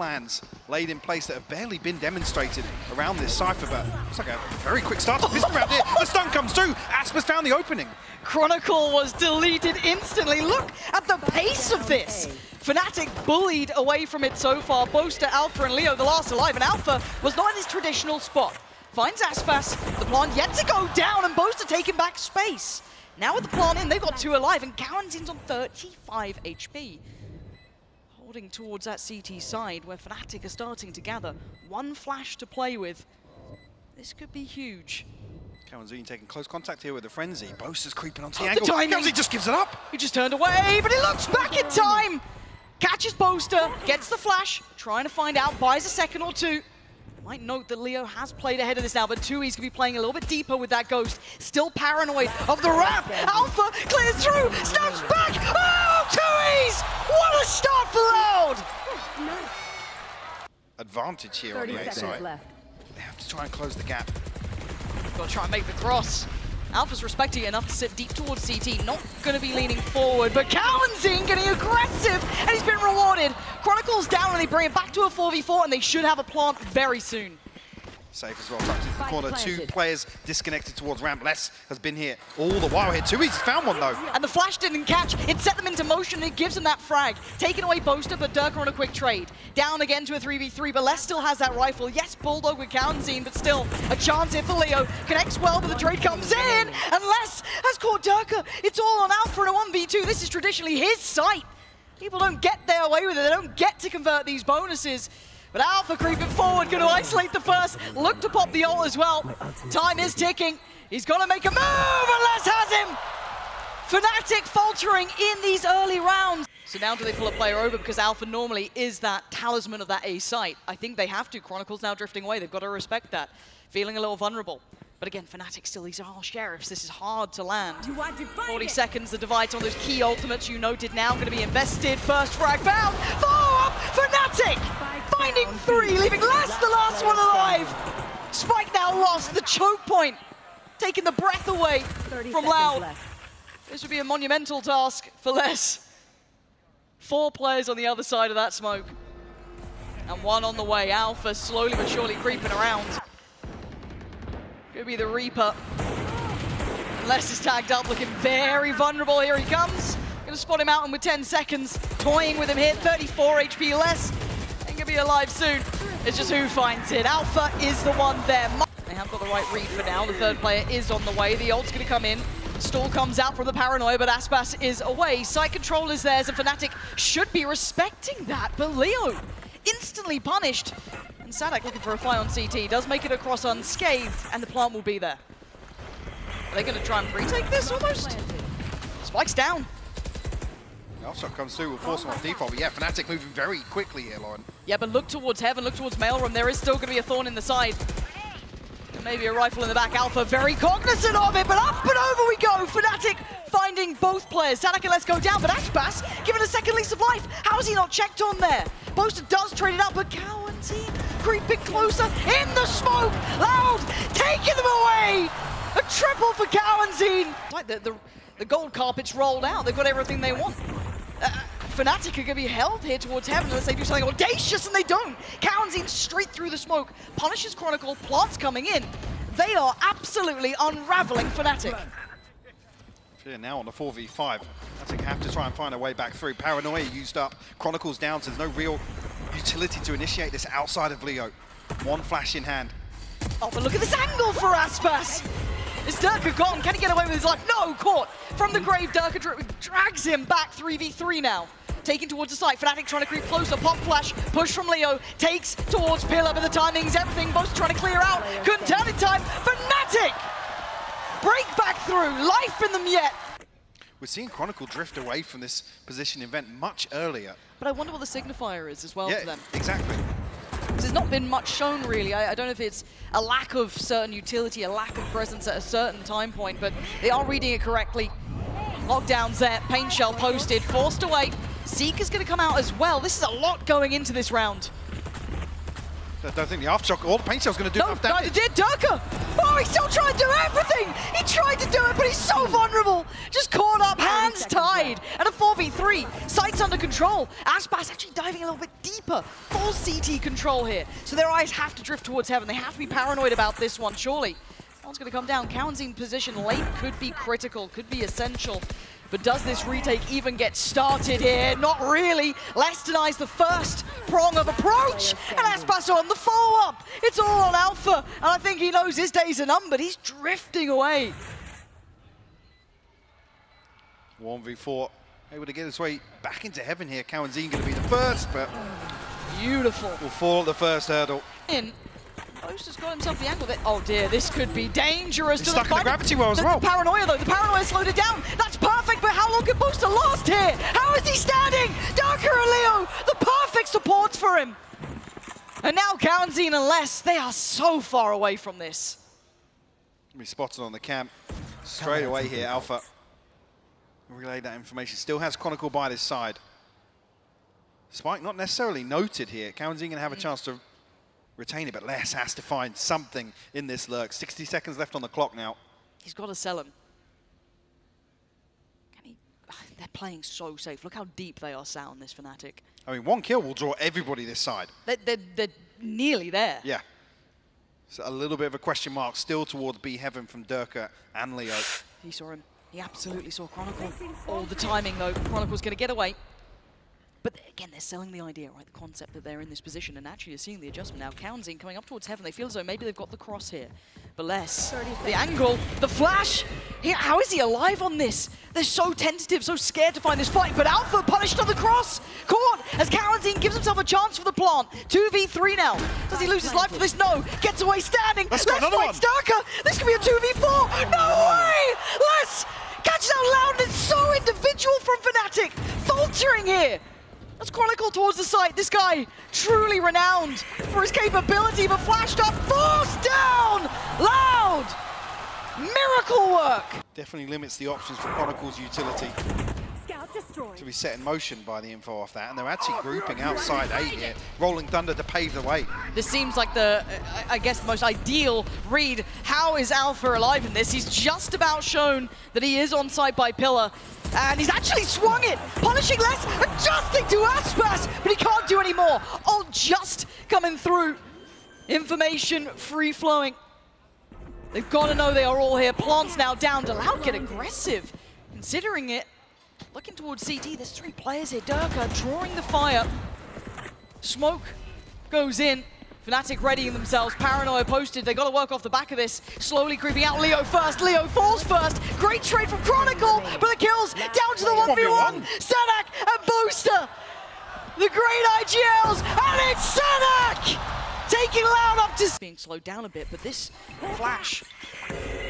plans laid in place that have barely been demonstrated around this Cypher, but it's like a very quick start to pistol round here. The stun comes through. Aspas found the opening. Chronicle was deleted instantly. Look at the pace of this. Fnatic bullied away from it so far. Boaster, Alpha, and Leo, the last alive, and Alpha was not in his traditional spot. Finds aspas, the plant yet to go down, and Boaster taking back space. Now with the plant in, they've got 2 alive, and cauanzin's on 35 HP. Holding towards that CT side, where Fnatic are starting to gather. 1 flash to play with. This could be huge. cauanzin taking close contact here with the frenzy. Boaster's creeping onto the angle. cauanzin just gives it up. He just turned away, but he looks back in time. Catches Boaster, gets the flash, trying to find out, buys a second or 2. Might note that Leo has played ahead of this now, but tuyz going to be playing a little bit deeper with that Ghost. Still paranoid of the ramp. Alpha clears through, snaps back. Oh, tuyz! What a start for Loud! Advantage here on the A side. They have to try and close the gap. Got to try and make the cross. Alpha's respecting it enough to sit deep towards CT, not going to be leaning forward, but cauanzin getting aggressive, and he's been rewarded. Chronicle's down, and they bring it back to a 4v4, and they should have a plant very soon. Safe as well, tucked into the corner. 2 players disconnected towards ramp. Les has been here all the while here. tuyz found one though. And the flash didn't catch. It set them into motion, and it gives them that frag. Taking away Boaster, but Derke on a quick trade. Down again to a 3v3, but Les still has that rifle. Yes, Bulldog with cauanzin, but still a chance here for Leo. Connects well, but the trade comes in, and Les has caught Derke. It's all on Alpha in a 1v2. This is traditionally his site. People don't get their way with it. They don't get to convert these bonuses. But Alpha creeping forward, going to isolate the first, look to pop the ult as well. Time is ticking. He's got to make a move, and Les has him! Fnatic faltering in these early rounds. So now do they pull a player over, because Alpha normally is that talisman of that A site. I think they have to. Chronicle's now drifting away. They've got to respect that. Feeling a little vulnerable. But again, Fnatic still, these are all sheriffs. This is hard to land. 40 seconds, the divides on those key ultimates you noted now going to be invested. First frag found. Follow-up, Fnatic! Finding 3, leaving Les the last one alive. Spike now lost, the choke point. Taking the breath away from Loud. This would be a monumental task for Les. 4 players on the other side of that smoke. And 1 on the way. Alpha slowly but surely creeping around. Could be the Reaper. Les is tagged up, looking very vulnerable. Here he comes. Gonna spot him out, and with 10 seconds, toying with him here. 34 HP less. Ain't gonna be alive soon. It's just who finds it. Alpha is the one there. They have got the right read for now. The 3rd player is on the way. The ult's gonna come in. Stall comes out from the paranoia, but aspas is away. Site control is theirs, and Fnatic should be respecting that. But Leo instantly punished. And saadhak looking for a fight on CT, does make it across unscathed, and the plant will be there. Are they going to try and retake this almost? Spike's down. The off-shot comes through, will force him off default, but yeah, Fnatic moving very quickly here, Lauren. Yeah, but look towards heaven, look towards mailroom. There is still going to be a thorn in the side. And maybe a rifle in the back. Alpha very cognizant of it, but up and over we go. Fnatic finding both players. saadhak and Let's go down, but aspas given a second lease of life. How is he not checked on there? Boaster does trade it up, but cauanzin creeping closer in the smoke. Loud taking them away. A triple for cauanzin. Like the gold carpet's rolled out. They've got everything they want. Fnatic are going to be held here towards heaven unless they do something audacious, and they don't. cauanzin straight through the smoke. Punishes Chronicle. Plants coming in. They are absolutely unraveling Fnatic. Yeah, now on the 4v5. Fnatic have to try and find a way back through. Paranoia used up. Chronicle's down, so there's no real utility to initiate this outside of Leo. 1 flash in hand. Oh, but look at this angle for aspas. Is Derke gone? Can he get away with his life? No, caught from the grave. Derke drags him back 3v3 now. Taken towards the site. Fnatic trying to creep closer. Pop flash. Push from Leo. Takes towards Pillar, but the timing's everything. Both trying to clear out. Couldn't turn in time. Fnatic break back through. Life in them yet. We're seeing Chronicle drift away from this position event much earlier. But I wonder what the signifier is as well for them. Exactly. There's not been much shown, really. I don't know if it's a lack of certain utility, a lack of presence at a certain time point, but they are reading it correctly. Lockdowns there, Pain Shell posted, forced away. Zeke is going to come out as well. This is a lot going into this round. I don't think the aftershock or the paint shell's going to do enough damage. No, it did. Derke! Oh, he still tried to do everything! He tried to do it, but he's so vulnerable. Just caught up, hands tied. And a 4v3. Sights under control. aspas actually diving a little bit deeper. Full CT control here. So their eyes have to drift towards heaven. They have to be paranoid about this one, surely. One's going to come down. cauanzin position late could be critical, could be essential. But does this retake even get started here? Not really. Less denies the first prong of approach. And aspas on the follow-up. It's all on Alpha. And I think he knows his days are numbered. He's drifting away. 1v4. Able to get his way back into heaven here. cauanzin going to be the first, but Beautiful. will fall at the first hurdle. Boaster's got himself the angle that, oh dear, this could be dangerous. He's stuck in the gravity well as well. The paranoia though, the paranoia slowed it down. That's perfect, but how long can Boaster last here? How is he standing? Derke and Leo, the perfect supports for him. And now cauanzin and Les, they are so far away from this. Be spotted on the camp straight away here, Alpha. Relay that information. Still has Chronicle by his side. Spike not necessarily noted here. cauanzin going to have a chance to retain it, but Les has to find something in this lurk. 60 seconds left on the clock now. He's got to sell him. Can he? They're playing so safe. Look how deep they are sat on this Fnatic. I mean, one kill will draw everybody this side. They're nearly there. Yeah. So a little bit of a question mark still towards B Heaven from Derke and Leo. He saw him. He absolutely saw Chronicle. All the timing though. Chronicle's going to get away. But again, they're selling the idea, right? The concept that they're in this position, and actually you're seeing the adjustment now. cauanzin coming up towards heaven. They feel as though maybe they've got the cross here. But Les, the angle, the flash. How is he alive on this? They're so tentative, so scared to find this fight. But Alpha punished on the cross. Caught as cauanzin gives himself a chance for the plant. 2v3 now. Does he lose his life for this? No. Gets away standing. Let's go, another one. Derke. This could be a 2v4. No way! Les catches out loud, and it's so individual from Fnatic. Faltering here. That's Chronicle towards the site. This guy, truly renowned for his capability, but flashed up, forced down, loud. Miracle work. Definitely limits the options for Chronicle's utility to be set in motion by the info off that. And they're actually grouping outside A here. Rolling Thunder to pave the way. This seems like the, I guess, the most ideal read. How is Alpha alive in this? He's just about shown that he is on site by Pillar. And he's actually swung it, punishing Les, adjusting to aspas, but he can't do any more. Oh, just coming through. Information free-flowing. They've got to know they are all here. Plants now down. Deloud get aggressive, considering it. Looking towards CT, there's 3 players here. Derke drawing the fire. Smoke goes in. Fnatic readying themselves, paranoia posted, they got to work off the back of this. Slowly creeping out, Leo first, Leo falls first. Great trade from Chronicle, but the kills down to the 1v1. saadhak and Boaster, the great IGLs, and it's saadhak! Taking Loud up to... Being slowed down a bit, but this flash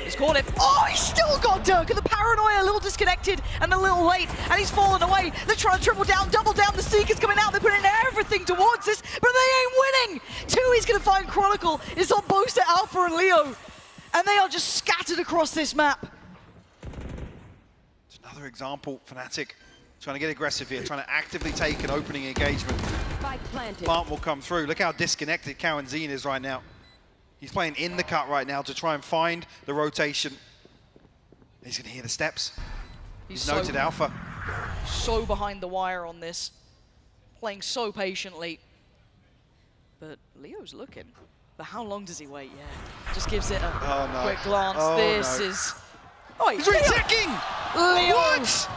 has caught him. Oh, he's still got Derke. The paranoia a little disconnected and a little late, and he's fallen away. They're trying to triple down, double down. The Seeker's coming out. They're putting everything towards this, but they ain't winning. He's going to find Chronicle. It's on Boaster, Alpha, and Leo, and they are just scattered across this map. It's another example, Fnatic trying to get aggressive here, trying to actively take an opening engagement. Plant will come through. Look how disconnected cauanzin is right now. He's playing in the cut right now to try and find the rotation. He's going to hear the steps. He's noted Alpha. So behind the wire on this. Playing so patiently. But Leo's looking. But how long does he wait? Yeah. Just gives it a quick glance. Is... Oh, he's retaking! Leo! What?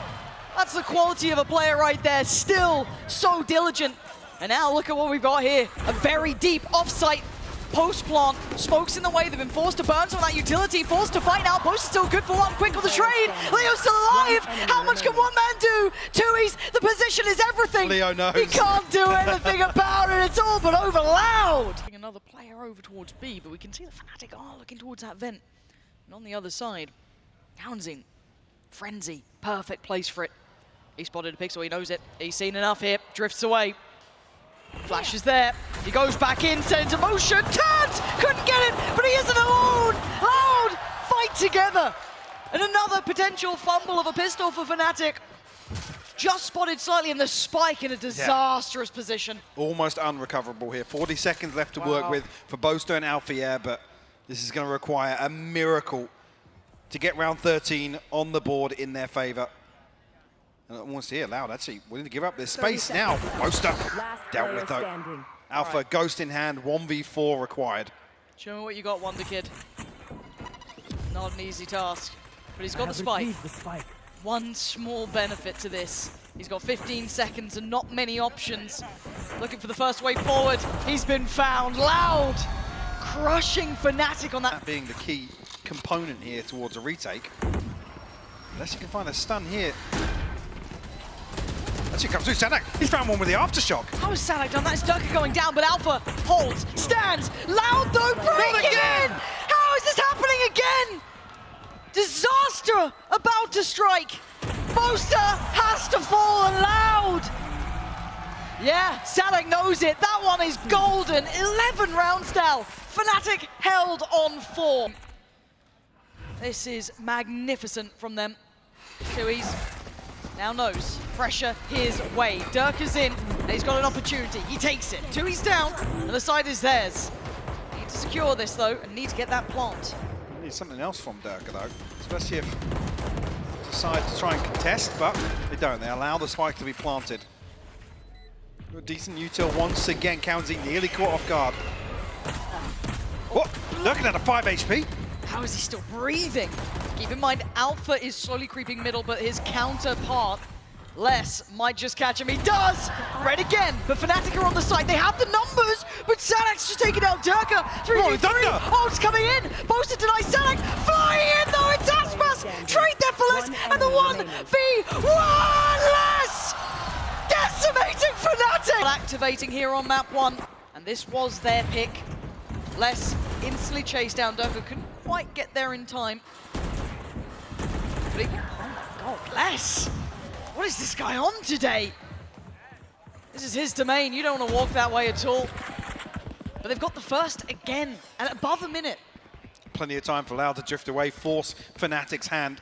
That's the quality of a player right there. Still so diligent. And now look at what we've got here. A very deep off-site post-plant. Smoke's in the way. They've been forced to burn some of that utility. Forced to fight now. Boaster's still good for one. Quick with the trade. Leo's still alive. How much can one man do? tuyz, the position is everything. Leo knows. He can't do anything about it. It's all but over Loud. Another player over towards B, but we can see the Fnatic are looking towards that vent. And on the other side, cauanzin, Frenzy, perfect place for it. He spotted a pixel, he knows it. He's seen enough here, drifts away. Flash is there, he goes back in, set into motion, turns, couldn't get it, but he isn't alone. Loud, fight together. And another potential fumble of a pistol for Fnatic. just spotted slightly in the spike in a disastrous position. Almost unrecoverable here. 40 seconds left to work with for Boaster and Alfajer, but this is going to require a miracle to get round 13 on the board in their favor. And almost here, Loud actually willing to give up this space now. Boaster dealt with though. Alpha, ghost in hand, 1v4 required. Show me what you got, Wonder Kid. Not an easy task, but he's got the spike. One small benefit to this. He's got 15 seconds and not many options. Looking for the first way forward. He's been found. Loud, crushing Fnatic on that. Being the key component here towards a retake. Unless you can find a stun here. Actually comes through saadhak. He's found one with the aftershock. How has saadhak done that? It's Derke going down, but Alpha holds, stands. Loud though, breaking in! How is this happening again? Disaster about to strike. Boaster has to fall, and Loud. Yeah, saadhak knows it. That one is golden. 11 rounds now. Fnatic held on 4. This is magnificent from them. tuyz now knows. Pressure his way. Derke's in, and he's got an opportunity. He takes it. tuyz down, and the side is theirs. Need to secure this, though, and need to get that plant. Need something else from Derke, though. Especially if they decide to try and contest, but they don't. They allow the spike to be planted. A decent util once again. cauanzin nearly caught off guard. What? Derke at a 5 HP. How is he still breathing? Keep in mind, Alpha is slowly creeping middle, but his counterpart, Les, might just catch him. He does! Red again, but Fnatic are on the side. They have the numbers, but saadhak's just taking out Derke. 3v3. Oh, it's coming in. Boaster denies saadhak. Flying in, though, it's aspas. Trade there for Les, and the 1v1 Les! Decimating Fnatic! Activating here on map 1, and this was their pick. Les instantly chased down Derke. Couldn't quite get there in time. But he, oh my god, Les! What is this guy on today? This is his domain. You don't want to walk that way at all. But they've got the first again, and above a minute. Plenty of time for Loud to drift away, force Fnatic's hand.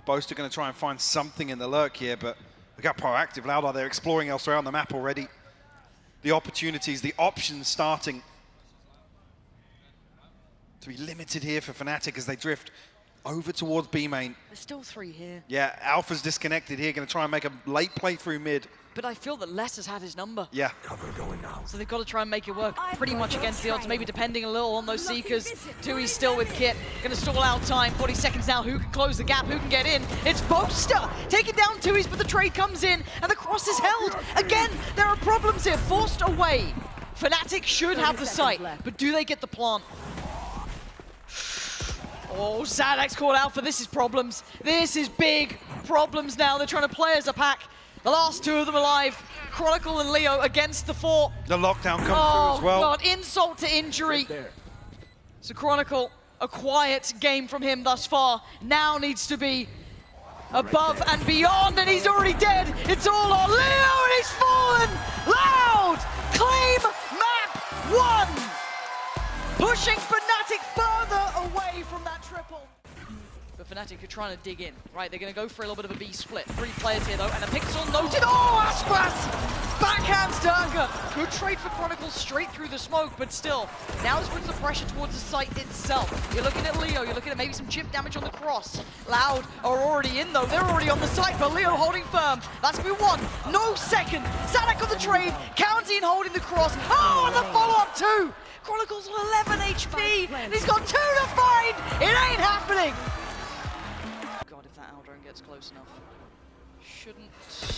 Boaster going to try and find something in the lurk here, but they got proactive. Loud are there exploring elsewhere on the map already. The opportunities, the options starting to be limited here for Fnatic as they drift over towards B main. There's still 3 here. Yeah, Alpha's disconnected here, going to try and make a late play through mid. But I feel that Les has had his number. Yeah. Cover going now. So they've got to try and make it work pretty much against the odds, maybe depending a little on those Seekers. tuyz still with Kit, going to stall out time. 40 seconds now, who can close the gap, who can get in? It's Boaster taking down tuyz, but the trade comes in, and the cross is held. Again, there are problems here, forced away. Fnatic should have the site, but do they get the plant? Oh, saadhak's called out for this is problems. This is big problems now. They're trying to play as a pack. The last 2 of them alive. Chronicle and Leo against the 4. The lockdown comes through as well. Oh god, insult to injury. So Chronicle, a quiet game from him thus far. Now needs to be above and beyond, and he's already dead. It's all on Leo, and he's fallen. Loud, claim map 1. Pushing Fnatic further away from that triple. But Fnatic are trying to dig in, right? They're going to go for a little bit of a B split. 3 players here, though, and a pixel noted. Oh, aspas! Backhands Derke. Good trade for Chronicle straight through the smoke, but still, now this puts the pressure towards the site itself. You're looking at Leo, you're looking at maybe some chip damage on the cross. Loud are already in, though. They're already on the site, but Leo holding firm. That's going to be 1, no second. saadhak on the trade, cauanzin holding the cross. Oh, and the follow-up too. Chronicle's on 11 HP, and he's got 2 to find. It ain't happening. God, if that Aldrin gets close enough. Shouldn't.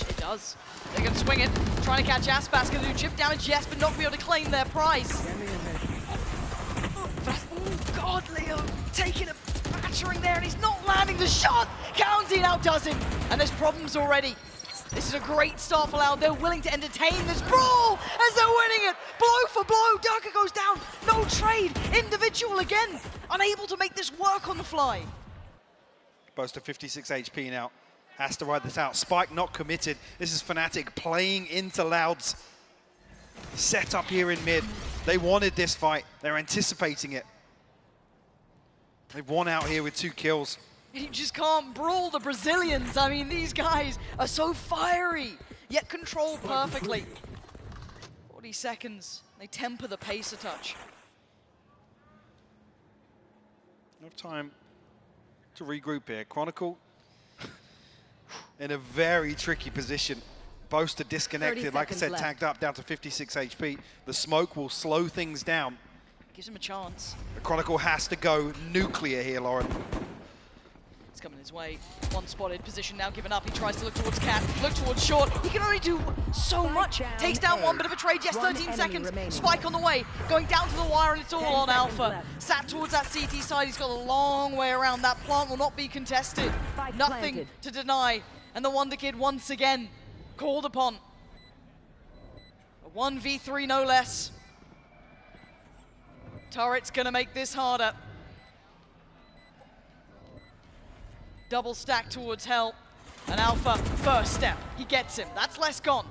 It does. They're going to swing it. Trying to catch aspas. Going to do chip damage, yes, but not be able to claim their prize. Oh, God, Leo taking a battering there, and he's not landing the shot. cauanzin outdoes him, and there's problems already. This is a great start for Loud. They're willing to entertain this brawl as they're winning it. Blow for blow. Derke goes down. No trade. Individual again. Unable to make this work on the fly. Boaster 56 HP now. Has to ride this out. Spike not committed. This is Fnatic playing into Loud's setup here in mid. They wanted this fight. They're anticipating it. They've won out here with 2 kills. You just can't brawl the Brazilians. I mean, these guys are so fiery, yet controlled perfectly. 40 seconds, they temper the pace a touch. Enough time to regroup here. Chronicle in a very tricky position. Boaster disconnected, like I said, tagged up down to 56 HP. The smoke will slow things down. Gives him a chance. The Chronicle has to go nuclear here, Lauren. It's coming his way. One spotted, position now given up. He tries to look towards Cat, look towards Short. He can only do so much. Takes down one bit of a trade, yes, 13 seconds. Spike on the way, going down to the wire, and it's all on Alpha. Sat towards that CT side, he's got a long way around. That plant will not be contested. Nothing to deny. And the Wonder Kid once again called upon. A 1v3 no less. Turret's gonna make this harder. Double stack towards Hell. And Alpha, first step, he gets him. That's less gone.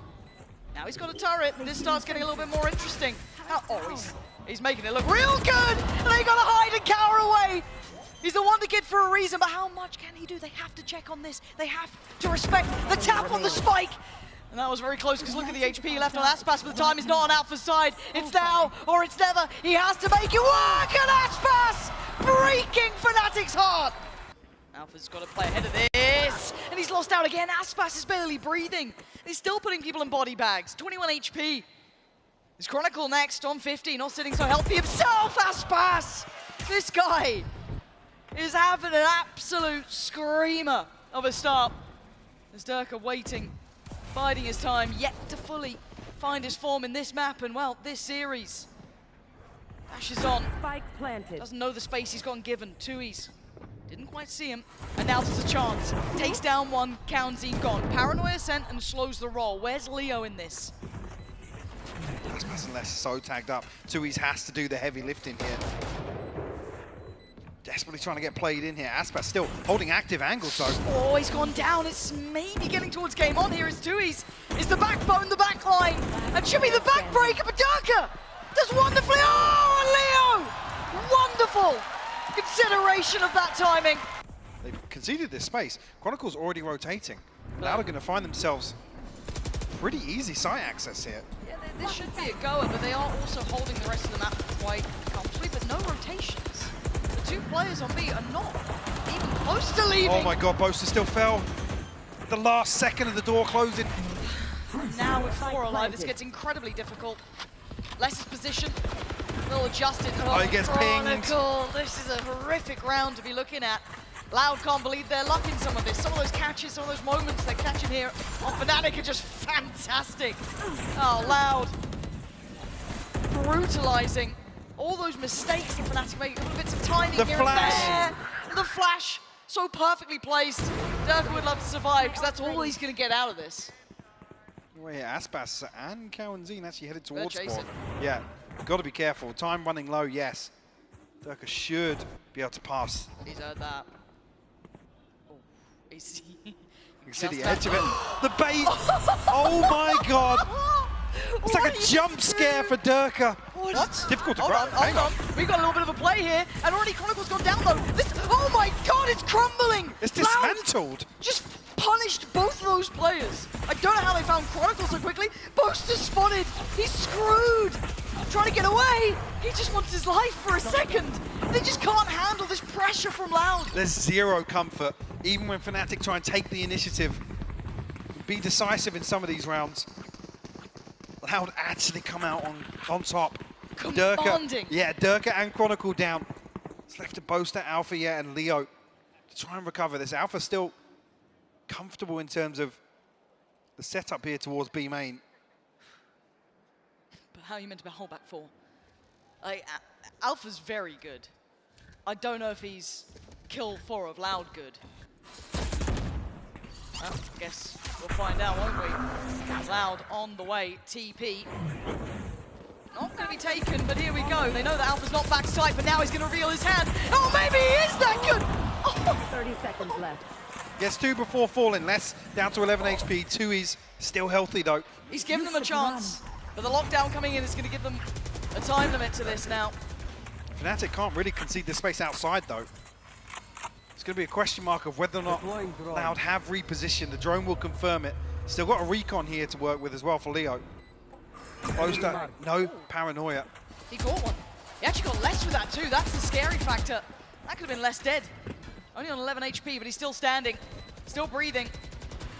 Now he's got a turret. This starts getting a little bit more interesting. He's making it look real good! And they gotta hide and cower away! He's the Wonder Kid for a reason, but how much can he do? They have to check on this. They have to respect the tap on the spike. And that was very close, because look at the HP left on aspas, but the time is not on Alpha's side. It's now or it's never. He has to make it work, and aspas breaking Fnatic's heart. Alpha's got to play ahead of this, and he's lost out again. aspas is barely breathing. He's still putting people in body bags. 21 HP. Is Chronicle next on 50, not sitting so healthy himself. aspas! This guy is having an absolute screamer of a start. As Derke waiting, biding his time, yet to fully find his form in this map and, well, this series. Dashes on. Spike planted. Doesn't know the space he's gotten given. tuyz didn't quite see him, and now there's a chance. Takes down one, cauanzin gone. Paranoia sent and slows the roll. Where's Leo in this? aspas and Less so tagged up. tuyz has to do the heavy lifting here. Desperately trying to get played in here. aspas still holding active angles though. Oh, he's gone down. It's maybe getting towards game on here. It's tuyz. It's the backbone, the backline. And should be the backbreaker, but Derke does wonderfully. Oh, and Leo! Wonderful consideration of that timing. They've conceded this space. Chronicle's already rotating. Now they're going to find themselves pretty easy site access here. Yeah, this should be a goer, but they are also holding the rest of the map quite comfortably, but no rotations. The two players on B are not even close to leaving. Oh my god, Boaster still fell. The last second of the door closing. And now with 4 alive, this gets incredibly difficult. Less's position, they'll adjust it. Oh, he gets Chronicle. This is a horrific round to be looking at. Loud can't believe their luck in some of this. Some of those catches, some of those moments they're catching here on Fnatic are just fantastic. Oh, Loud. Brutalizing. All those mistakes that Fnatic make, little bits of timing The here flash. and there. The flash, so perfectly placed. Derke would love to survive, because that's all he's going to get out of this. Well, yeah, aspas and cauanzin actually headed towards chasing. spawn. Yeah, got to be careful. Time running low, yes. Derke should be able to pass. He's heard that. Oh, he's... You can see the edge of it. The bait! Oh my god! It's like a jump scare for Derke. What? Difficult to Hold grab. on, hold on. We've got a little bit of a play here, and already Chronicle's gone down though. This, oh my god, it's crumbling! It's Loud dismantled. just punished both of those players. I don't know how they found Chronicle so quickly. Boaster spotted. He's screwed. Trying to get away. He just wants his life for a second. They just can't handle this pressure from Loud. There's zero comfort, even when Fnatic try and take the initiative. Be decisive in some of these rounds. Loud actually come out on top. Commanding. Derke and Chronicle down. It's left to Boaster, Alfajer, and Leo to try and recover this. Alpha still comfortable in terms of the setup here towards B main. But how are you meant to hold back 4? Alpha's very good. I don't know if he's kill 4 of Loud good. Well, I guess we'll find out, won't we? Loud on the way, TP. Not going to be taken, but here we go. They know that Alpha's not back sight, but now he's going to reveal his hand. Oh, maybe he is that good! Oh. 30 seconds left. Gets 2 before falling. Less down to 11 HP. tuyz still healthy though. He's given them a chance, but the lockdown coming in is going to give them a time limit to this now. Fnatic can't really concede the space outside though. It's going to be a question mark of whether or not Loud have repositioned. The drone will confirm it. Still got a recon here to work with as well for Leo. Boaster, no paranoia. He caught one. He actually got less with that too. That's the scary factor. That could have been less dead. Only on 11 HP, but he's still standing, still breathing.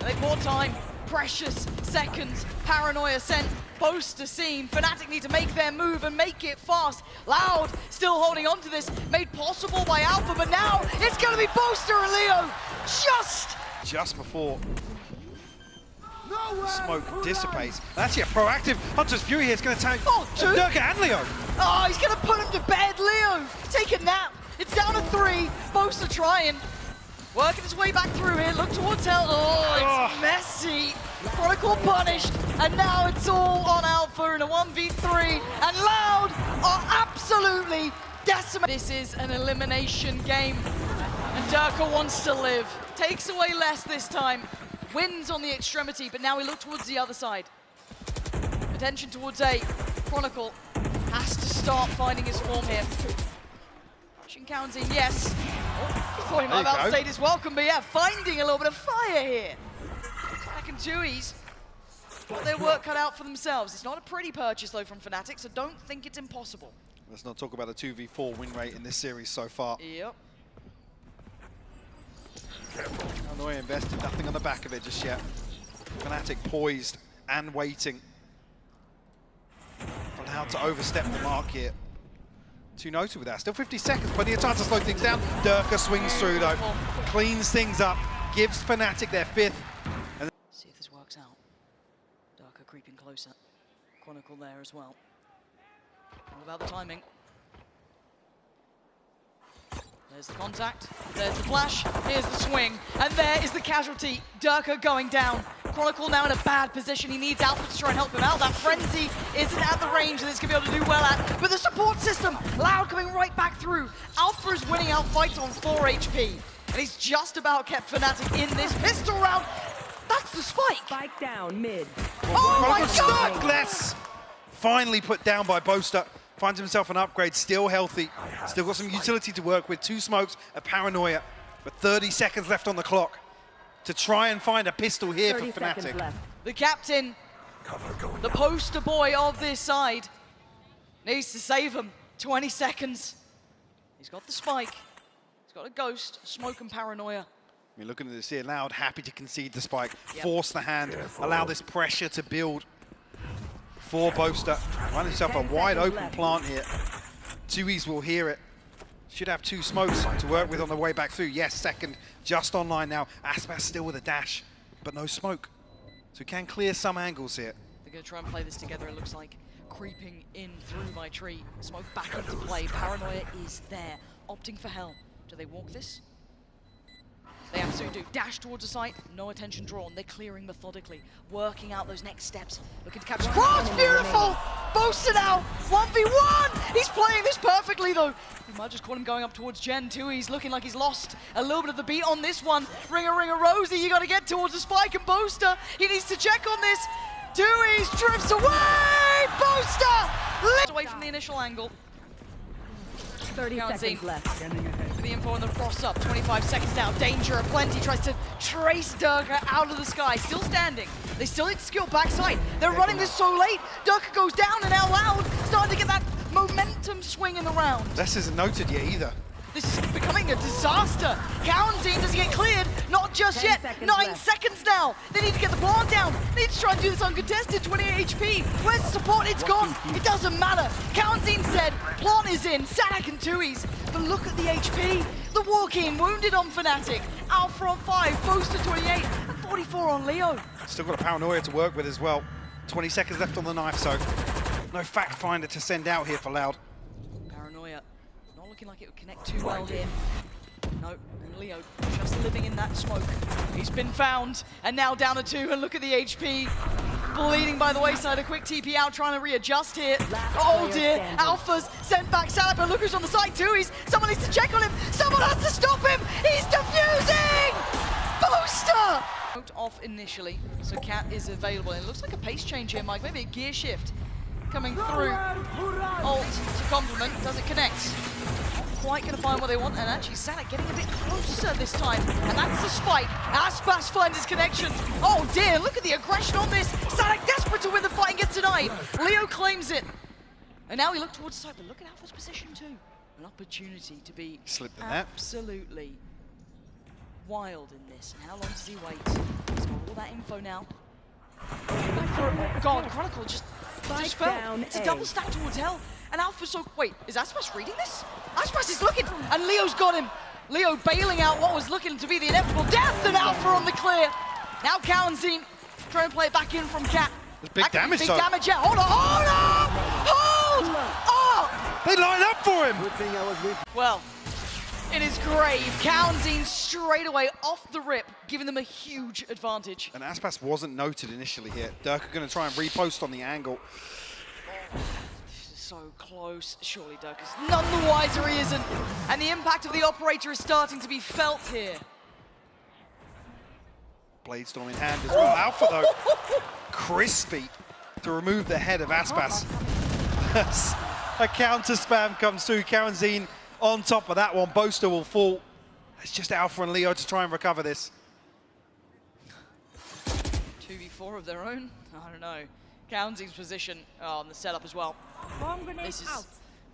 And they've more time. Precious seconds. Paranoia sent. Boaster seen. Fnatic need to make their move and make it fast. Loud still holding on to this, made possible by Alpha, but now it's going to be Boaster and Leo. Just before smoke dissipates. Actually, a proactive Hunter's Fury here is going to tank Derke and Leo. Oh, he's going to put him to bed. Leo, take a nap. It's down to 3. Boaster trying. Working his way back through here. Look towards hell. Oh, it's messy. Chronicle punished. And now it's all on Alpha in a 1v3. And Loud are absolutely decimated. This is an elimination game. And Derke wants to live. Takes away less this time. Wins on the extremity, but now we look towards the other side. Attention towards A. Chronicle has to start finding his form here. cauanzin, yes. Oh, thought he might have outstayed his welcome, but yeah, finding a little bit of fire here. Second tuyz. Got their work cut out for themselves. It's not a pretty purchase though from Fnatic, so don't think it's impossible. Let's not talk about the 2v4 win rate in this series so far. Yep. Paranoia invested nothing on the back of it just yet. Fnatic poised and waiting. On how to overstep the mark here. Too noted with that. Still 50 seconds, plenty of time to slow things down. Derke swings through though. Cleans things up, gives Fnatic their 5th. And see if this works out. Derke creeping closer. Chronicle there as well. All about the timing. There's the contact, there's the flash, here's the swing, and there is the casualty. Derke going down. Chronicle now in a bad position. He needs Alpha to try and help him out. That frenzy isn't at the range that it's going to be able to do well at. But the support system, Loud coming right back through. Alpha is winning out fights on 4 HP. And he's just about kept Fnatic in this pistol round. That's the spike. Spike down mid. Oh my God! Less. Finally put down by Boaster. Finds himself an upgrade, still healthy. Still got some utility to work with. 2 smokes, a paranoia. But 30 seconds left on the clock to try and find a pistol here for Fnatic. The captain, the poster boy of this side, needs to save him. 20 seconds. He's got the spike. He's got a ghost, smoke and paranoia. I mean, looking at this here, Loud happy to concede the spike, force the hand, allow this pressure to build for Boaster. Find himself a wide open plant here. tuyz will hear it. Should have 2 smokes to work with on the way back through. Yes, second just online now. Aspas still with a dash, but no smoke. So he can clear some angles here. They're going to try and play this together, it looks like. Creeping in through my tree. Smoke back into play. Paranoia is there. Opting for hell. Do they walk this? They absolutely do. Dash towards the site, no attention drawn. They're clearing methodically, working out those next steps. Looking to capture. Cross, beautiful! Boasted out, 1v1! He's playing this perfectly though. We might just call him going up towards Gen 2. He's looking like he's lost a little bit of the beat on this one. Ringer, Rosie, you gotta get towards the spike, and Boaster, he needs to check on this. tuyz drifts away! Boaster! Away from the initial angle. 30 seconds left. For the info on the cross up, 25 seconds now, danger aplenty, tries to trace Derke out of the sky, still standing. They still need to skill backside. They're running this so late, Derke goes down and now Loud starting to get that momentum swing in the round. This isn't noted yet either. This is becoming a disaster. cauanzin doesn't get cleared, not just yet. 9 seconds now. They need to get the plant down. They need to try and do this uncontested, 28 HP. Where's the support? It's gone. It doesn't matter. cauanzin's dead. Plant is in. saadhak and tuyz. But look at the HP. The walk-in, wounded on Fnatic. Alpha on 5, Boaster 28, and 44 on Leo. Still got a paranoia to work with as well. 20 seconds left on the knife, so no fact finder to send out here for Loud. Paranoia. Not looking like it would connect too well here. No, Leo just living in that smoke. He's been found, and now down to 2, and look at the HP. Bleeding by the wayside, a quick TP out, trying to readjust here. Oh dear, Alpha's sent back saadhak, but look who's on the side too. Someone needs to check on him. Someone has to stop him. He's defusing! Boaster! Off initially, so Cat is available. It looks like a pace change here, Mike. Maybe a gear shift coming through. Ult to complement, does it connect? quite going to find what they want, and actually saadhak getting a bit closer this time, and that's the spike. aspas finds his connection. Oh dear, look at the aggression on this. saadhak desperate to win the fight and gets denied. Leo claims it. And now we look towards the side, but look at Alpha's position too. An opportunity to be absolutely wild in this. And how long does he wait? He's got all that info now. Oh God, Chronicle just fell. It's a double stack towards hell. And Alpha's so... Wait, is aspas reading this? aspas is looking, and Leo's got him. Leo bailing out what was looking to be the inevitable death, and Alpha on the clear. Now cauanzin trying to play it back in from Cat. There's big damage, Big though. damage, yeah. Hold on, hold on! Hold! Oh! They line up for him. Well, in his grave, cauanzin straight away off the rip, giving them a huge advantage. And aspas wasn't noted initially here. Derke going to try and repost on the angle. This is so close. Surely Derke is none the wiser, he isn't. And the impact of the operator is starting to be felt here. Bladestorm in hand as well. Alpha, though, crispy to remove the head of aspas. A counter spam comes through. cauanzin on top of that one. Boaster will fall. It's just Alpha and Leo to try and recover this. 2v4 of their own? I don't know. cauanzin's position on the setup as well. This is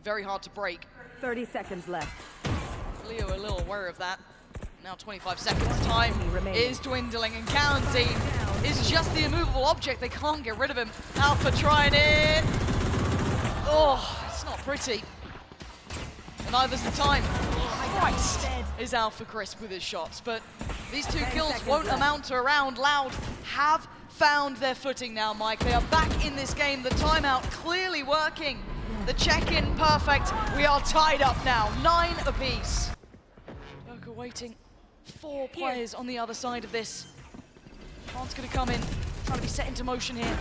very hard to break. 30 seconds left. Leo a little aware of that. Now 25 seconds, time is dwindling, and cauanzin is just the immovable object. They can't get rid of him. Alpha trying it. Oh, it's not pretty. And neither's the time. Christ is Alpha crisp with his shots, but these two kills won't amount to a round. Loud have found their footing now, Mike. They are back in this game. The timeout clearly working. The check-in perfect. We are tied up now, 9 apiece. Derke waiting. 4 players on the other side of this. Khan's gonna come in, trying to be set into motion here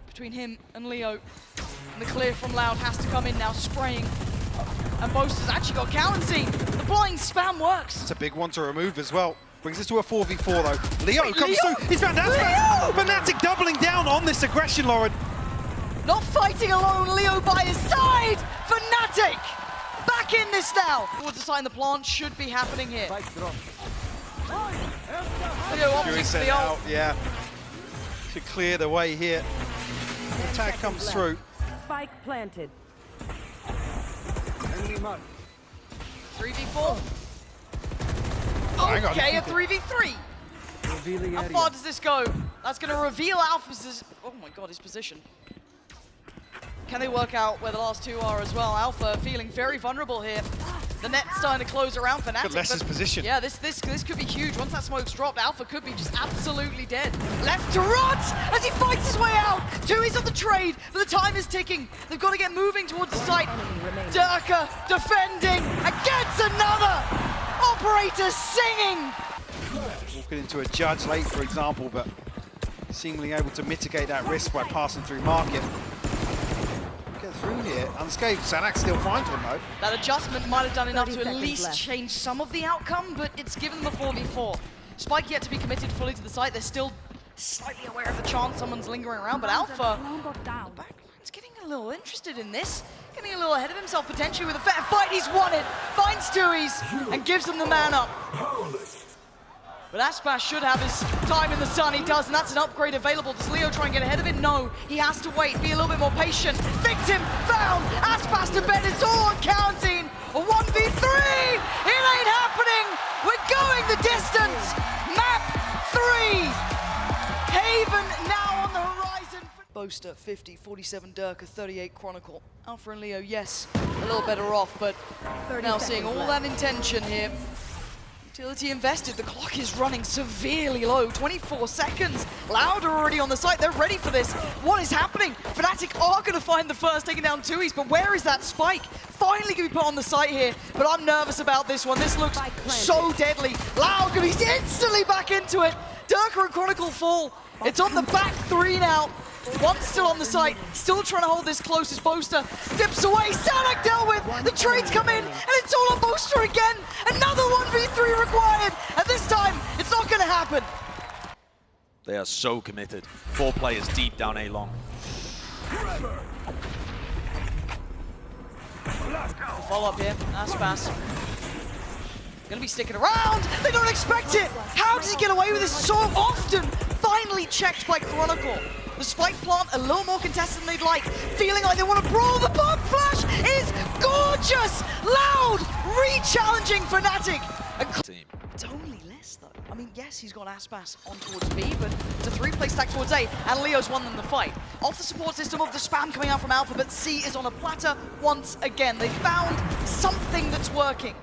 between him and Leo. And the clear from Loud has to come in now, spraying. And Boaster's actually got cauanzin. The blind spam works. It's a big one to remove as well. Brings us to a 4v4 though. Leo comes Leo? through. He's found aspas. Fnatic doubling down on this aggression, Lauren. Not fighting alone, Leo by his side. Fnatic back in this now. Towards the side, the plant should be happening here. Leo opting for the ult. Yeah. To clear the way here. The tag comes through. Spike planted. 3v4. Hang on. Okay, a 3v3. How far does this go? That's going to reveal Alpha's... Oh my god, his position. Can they work out where the last two are as well? Alpha feeling very vulnerable here. The net's starting to close around Fnatic. Look at Less's position. Yeah, this could be huge. Once that smoke's dropped, Alpha could be just absolutely dead. Left to rot as he fights his way out. tuyz on the trade, but the time is ticking. They've got to get moving towards the site. Derke defending against another. Operator singing. Walking into a judge late, for example, but seemingly able to mitigate that risk by passing through market. Get through here, unscathed. saadhak still finds one though. That adjustment might have done enough to 30 at least seconds left. change some of the outcome, but it's given them a 4v4. Spike yet to be committed fully to the site. They're still slightly aware of the chance someone's lingering around, but Alpha, the backline's getting a little interested in this. Getting a little ahead of himself potentially with a fair fight. He's won it, finds tuyz, and gives them the man up. But aspas should have his time in the sun. He does, and that's an upgrade available. Does Leo try and get ahead of it? No, he has to wait, be a little bit more patient. Victim found, aspas to bed. It's all on cauanzin. A 1v3, it ain't happening. We're going the distance. Map 3, Haven now on the horizon. Boaster 50, 47 Derke, 38 Chronicle. Alpha and Leo, yes, a little better off, but now seeing all that intention here. Utility invested, the clock is running severely low, 24 seconds. Loud are already on the site, they're ready for this. What is happening? Fnatic are gonna find the first, taking down tuyz, but where is that spike? Finally gonna be put on the site here, but I'm nervous about this one. This looks so deadly. Loud gonna be instantly back into it. Derke and Chronicle fall. It's on the back 3 now. One still on the site, still trying to hold this close as Boaster dips away. saadhak dealt with, the trades come in, and it's all on Boaster again. Another 1v3 required, and this time, it's not gonna happen. They are so committed. 4 players deep down A long. follow-up here. aspas gonna be sticking around. They don't expect it. How does he get away with this so often? Finally checked by Chronicle. The spike plant a little more contested than they'd like. Feeling like they want to brawl. The bomb flash is gorgeous. Loud, re-challenging Fnatic. It's only less though. I mean, yes, he's got aspas on towards B, but it's a 3-play stack towards A, and Leo's won them the fight. Off the support system of the spam coming out from Alpha, but C is on a platter once again. They found something that's working.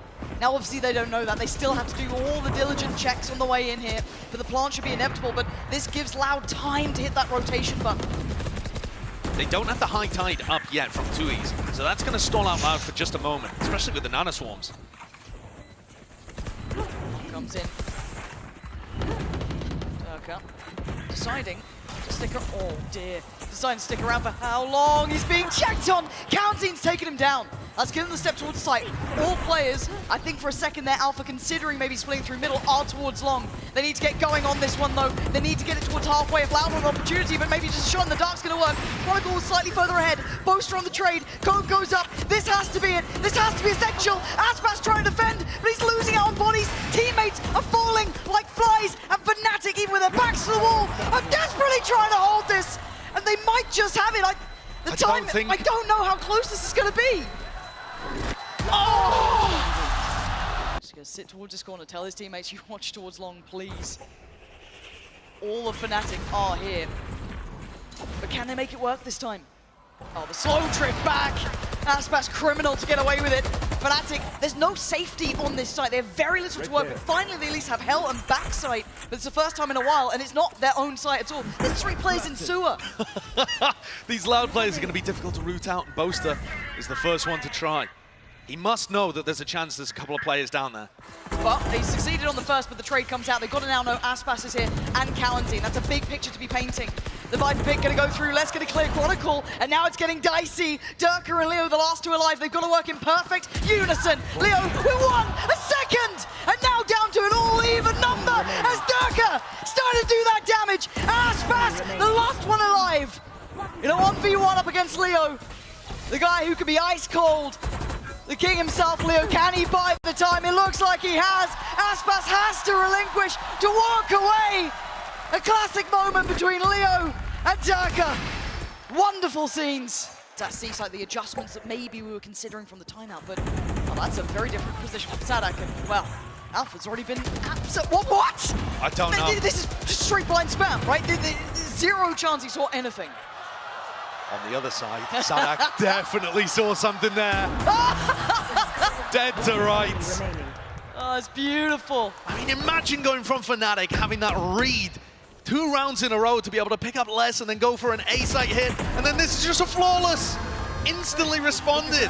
Now, obviously, they don't know that. They still have to do all the diligent checks on the way in here, but the plant should be inevitable, but this gives Loud time to hit that rotation button. They don't have the high tide up yet from tuyz, so that's going to stall out Loud for just a moment, especially with the nanoswarms. Comes in. Derke deciding to stick around. Oh dear. Deciding to stick around for how long? He's being checked on. cauanzin's taking him down. Let's give him the step towards the site. All players, I think for a second there, Alpha considering maybe splitting through middle, are towards long. They need to get going on this one though. They need to get it towards halfway if Loud want an opportunity, but maybe just a shot in the dark's gonna work. Chronicle slightly further ahead. Boaster on the trade. Code goes up. This has to be it. This has to be essential. aspas trying to defend, but he's losing out on bodies. Teammates are falling like flies, and Fnatic, even with their backs to the wall, are desperately trying to hold this, and they might just have it. I don't know how close this is gonna be. Oh! Just gonna sit towards this corner, tell his teammates, you watch towards long, please. All of Fnatic are here. But can they make it work this time? Oh, the slow trip back. aspas criminal to get away with it. Fnatic, there's no safety on this site. They have very little to work with. Finally, they at least have hell and backside, but it's the first time in a while, and it's not their own site at all. There's 3 players in sewer. These Loud players are going to be difficult to root out, and Boaster is the first one to try. He must know that there's a chance there's a couple of players down there. Well, they succeeded on the first, but the trade comes out. They've got to now know aspas is here and cauanzin. That's a big picture to be painting. The Viper pick going to go through. Let's get a clear Chronicle, and now it's getting dicey. Derke and Leo, the last 2 alive. They've got to work in perfect unison. Leo with 1 second, and now down to an all-even number as Derke started to do that damage. aspas, the last one alive, in a 1v1 up against Leo. The guy who can be ice cold. The king himself, Leo, can he buy the time? It looks like he has. aspas has to relinquish, to walk away. A classic moment between Leo and Derke. Wonderful scenes. That seems like the adjustments that maybe we were considering from the timeout, but well, that's a very different position for saadhak. And well, Alpha's already been absolute. What? I don't know. This is just straight blind spam, right? Zero chance he saw anything. On the other side, saadhak definitely saw something there. Dead to rights. Oh, it's beautiful. I mean, imagine going from Fnatic, having that read 2 rounds in a row to be able to pick up less and then go for an A-site hit, and then this is just a flawless, instantly responded.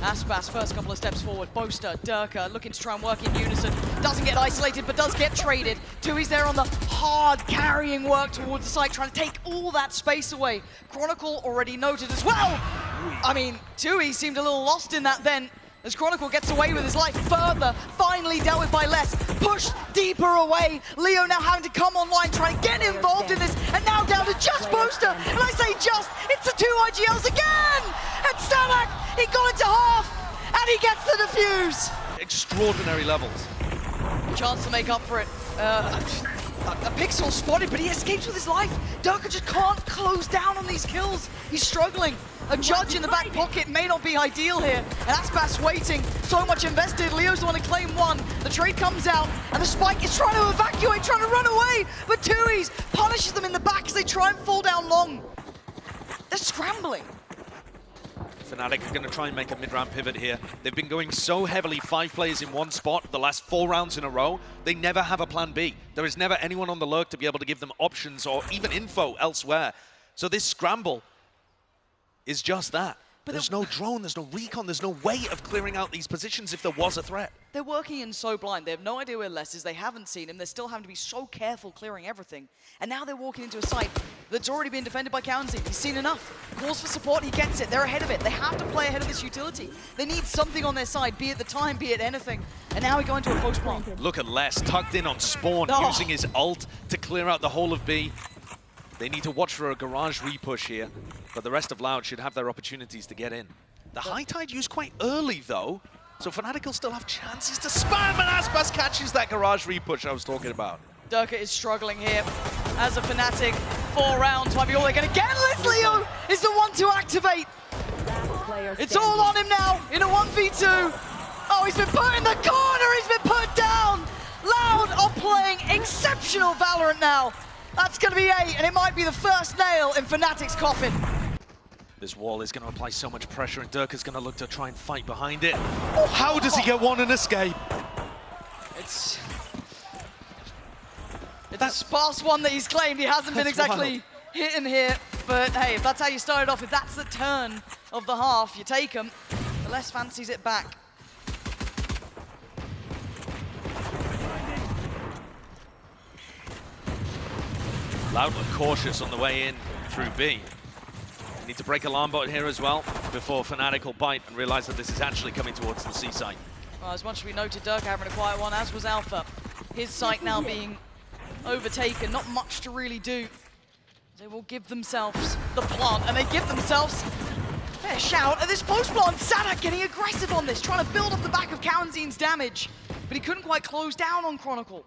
aspas first couple of steps forward. Boaster, Derke looking to try and work in unison. Doesn't get isolated, but does get traded. tuyz there on the hard carrying work towards the site, trying to take all that space away. Chronicle already noted as well. I mean, tuyz seemed a little lost in that then, as Chronicle gets away with his life further, finally dealt with by less, pushed deeper away. Leo now having to come online, trying to get involved in this, and now down to just Boaster. And I say just, it's the 2 IGLs again! And saadhak, he got into half, and he gets the defuse. Extraordinary levels. Chance to make up for it. A pixel spotted, but he escapes with his life. Derke just can't close down on these kills. He's struggling. A judge in the back pocket may not be ideal here. And aspas waiting. So much invested. Leo's the one to claim 1. The trade comes out, and the spike is trying to evacuate, trying to run away. But tuyz punishes them in the back as they try and fall down long. They're scrambling. Fnatic are going to try and make a mid-round pivot here. They've been going so heavily 5 players in one spot the last 4 rounds in a row, they never have a plan B. There is never anyone on the lurk to be able to give them options or even info elsewhere. So this scramble is just that. But there's no drone, there's no recon, there's no way of clearing out these positions if there was a threat. They're working in so blind. They have no idea where Les is. They haven't seen him. They're still having to be so careful clearing everything. And now they're walking into a site that's already been defended by cauanzin. He's seen enough. Calls for support, he gets it. They're ahead of it. They have to play ahead of this utility. They need something on their side, be it the time, be it anything. And now we go into a post plant. Look at Les, tucked in on Spawn, using his ult to clear out the whole of B. They need to watch for a garage repush here, but the rest of Loud should have their opportunities to get in. The high tide used quite early though, so Fnatic will still have chances to spam, and aspas catches that garage repush I was talking about. Derke is struggling here as a Fnatic. 4 rounds might be all they're going to get unless Leo is the one to activate. It's all on him now in a 1v2. Oh, he's been put in the corner, he's been put down. Loud are playing exceptional Valorant now. That's going to be 8, and it might be the first nail in Fnatic's coffin. This wall is going to apply so much pressure, and Derke is going to look to try and fight behind it. Oh, how does he get one and escape? It's a sparse one that he's claimed. He hasn't been exactly hitting here. But hey, if that's how you started off, if that's the turn of the half, you take him. The less fancies it back. Loud but cautious on the way in through B. Need to break alarm bot here as well before Fnatic will bite and realize that this is actually coming towards the C site. Well, as much as we noted Derke having a quiet one, as was Alpha. His site now being overtaken, not much to really do. They will give themselves the plant, and they give themselves a fair shout at this post plant. saadhak getting aggressive on this, trying to build off the back of cauanzin's damage, but he couldn't quite close down on Chronicle.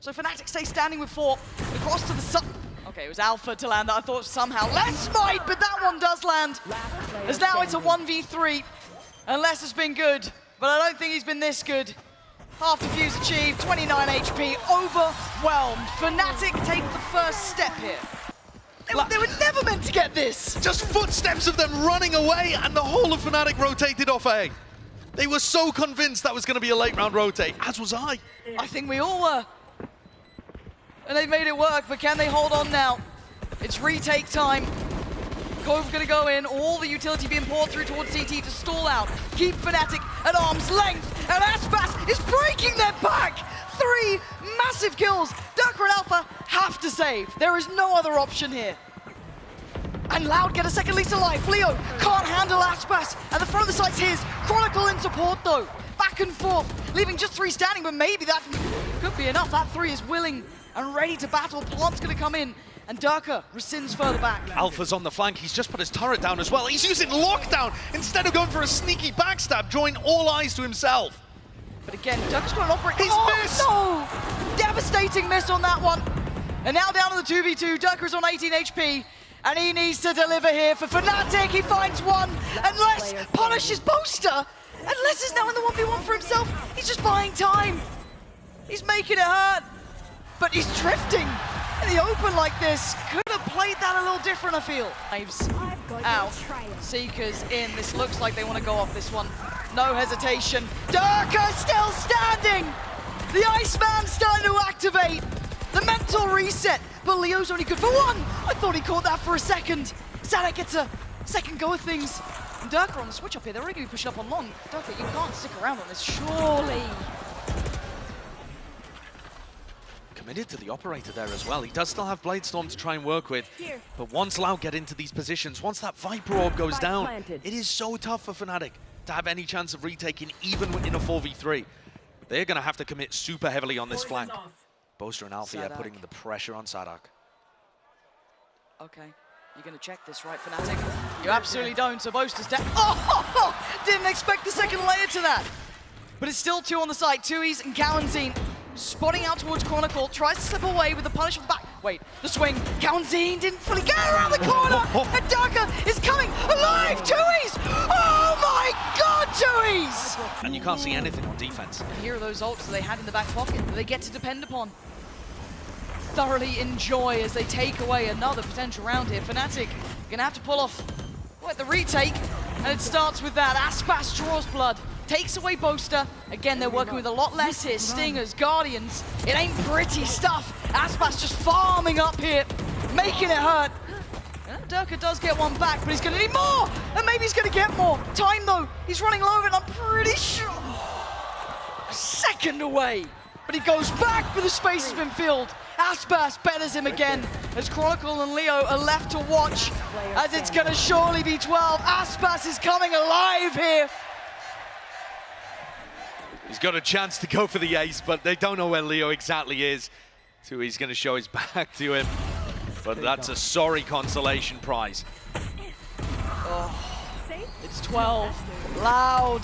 So Fnatic stay standing with 4, across to the side. Okay, it was Alpha to land that. I thought somehow less smite, but that one does land. As now it's a 1v3, and Les has been good, but I don't think he's been this good. Half defuse achieved, 29 HP, overwhelmed. Fnatic take the first step here. They were never meant to get this. Just footsteps of them running away, and the whole of Fnatic rotated off A. They were so convinced that was going to be a late round rotate, as was I. I think we all were. And they made it work, but can they hold on now? It's retake time. Cove gonna go in, all the utility being poured through towards CT to stall out. Keep Fnatic at arm's length, and aspas is breaking their back! 3 massive kills. Derke and Alpha have to save. There is no other option here. And Loud get a second lease of life. Leo can't handle aspas, and the front of the site's his. Chronicle in support though. Back and forth, leaving just 3 standing, but maybe that could be enough. That 3 is willing and ready to battle. Plant's gonna come in, and Derke rescinds further back. Alpha's on the flank, he's just put his turret down as well. He's using lockdown instead of going for a sneaky backstab, drawing all eyes to himself. But again, Derke's got an operator. He's missed! No! Devastating miss on that one. And now down to the 2v2, Derke's on 18 HP, and he needs to deliver here for Fnatic. He finds one, and Les punishes Boaster, and Les is now in the 1v1 for himself. He's just buying time. He's making it hurt, but he's drifting in the open like this. Could have played that a little different, I feel. Knives out, Seekers in. This looks like they want to go off this one. No hesitation. Derke still standing. The Iceman starting to activate. The mental reset, but Leo's only good for 1. I thought he caught that for a second. saadhak gets a second go of things. And Derke on the switch up here. They're already going to be pushing up on long. Derke, you can't stick around on this, surely. Committed to the operator there as well. He does still have Bladestorm to try and work with. But once Loud get into these positions, once that Viper Orb goes down, it is so tough for Fnatic to have any chance of retaking, even in a 4v3. They're going to have to commit super heavily on this flank. Boaster and Alfajer putting the pressure on saadhak. Okay, you're going to check this, right, Fnatic? You absolutely don't, so Boaster's down. Oh, didn't expect the second layer to that. But it's still 2 on the side, tuyz and cauanzin. Spotting out towards Chronicle, tries to slip away with the punish from the back. Wait, the swing. cauanzin didn't fully get around the corner, and Derke is coming alive. tuyz! Oh my God, tuyz! And you can't see anything on defense. And here are those ults that they had in the back pocket that they get to depend upon. Thoroughly enjoy as they take away another potential round here. Fnatic gonna have to pull off the retake, and it starts with that. aspas draws blood. Takes away Boaster. Again, they're working with a lot less here. Stingers, Guardians. It ain't pretty stuff. aspas just farming up here, making it hurt. Derke does get one back, but he's going to need more! And maybe he's going to get more. Time, though. He's running low, and I'm pretty sure... A second away. But he goes back, but the space has been filled. aspas betters him again, as Chronicle and Leo are left to watch, as it's going to surely be 12. aspas is coming alive here. He's got a chance to go for the ace, but they don't know where Leo exactly is. He's going to show his back to him. But that's a sorry consolation prize. Oh, it's 12. Loud.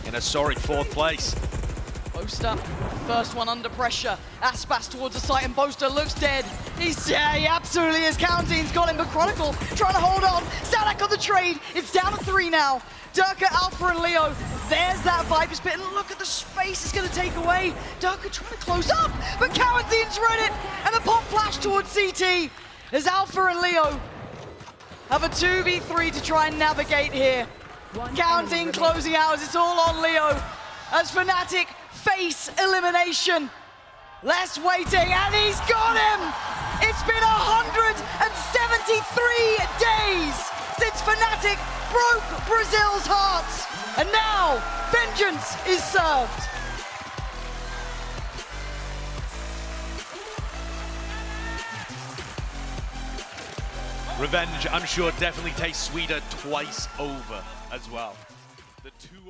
In a sorry 4th place. Boaster, first one under pressure. Aspas towards the site and Boaster looks dead. He absolutely is. cauanzin's got him, but Chronicle trying to hold on. saadhak on the trade. It's down to 3 now. Derke, Alpha, and Leo. There's that Viper's Pit, and look at the space it's going to take away. Derke trying to close up, but cauanzin's read it, and the pop flash towards CT. As Alpha and Leo have a 2v3 to try and navigate here. cauanzin closing out as it's all on Leo. As Fnatic face elimination. Less waiting, and he's got him! It's been 173 days since Fnatic broke Brazil's hearts, and now vengeance is served. Revenge, I'm sure, definitely tastes sweeter twice over as well. The two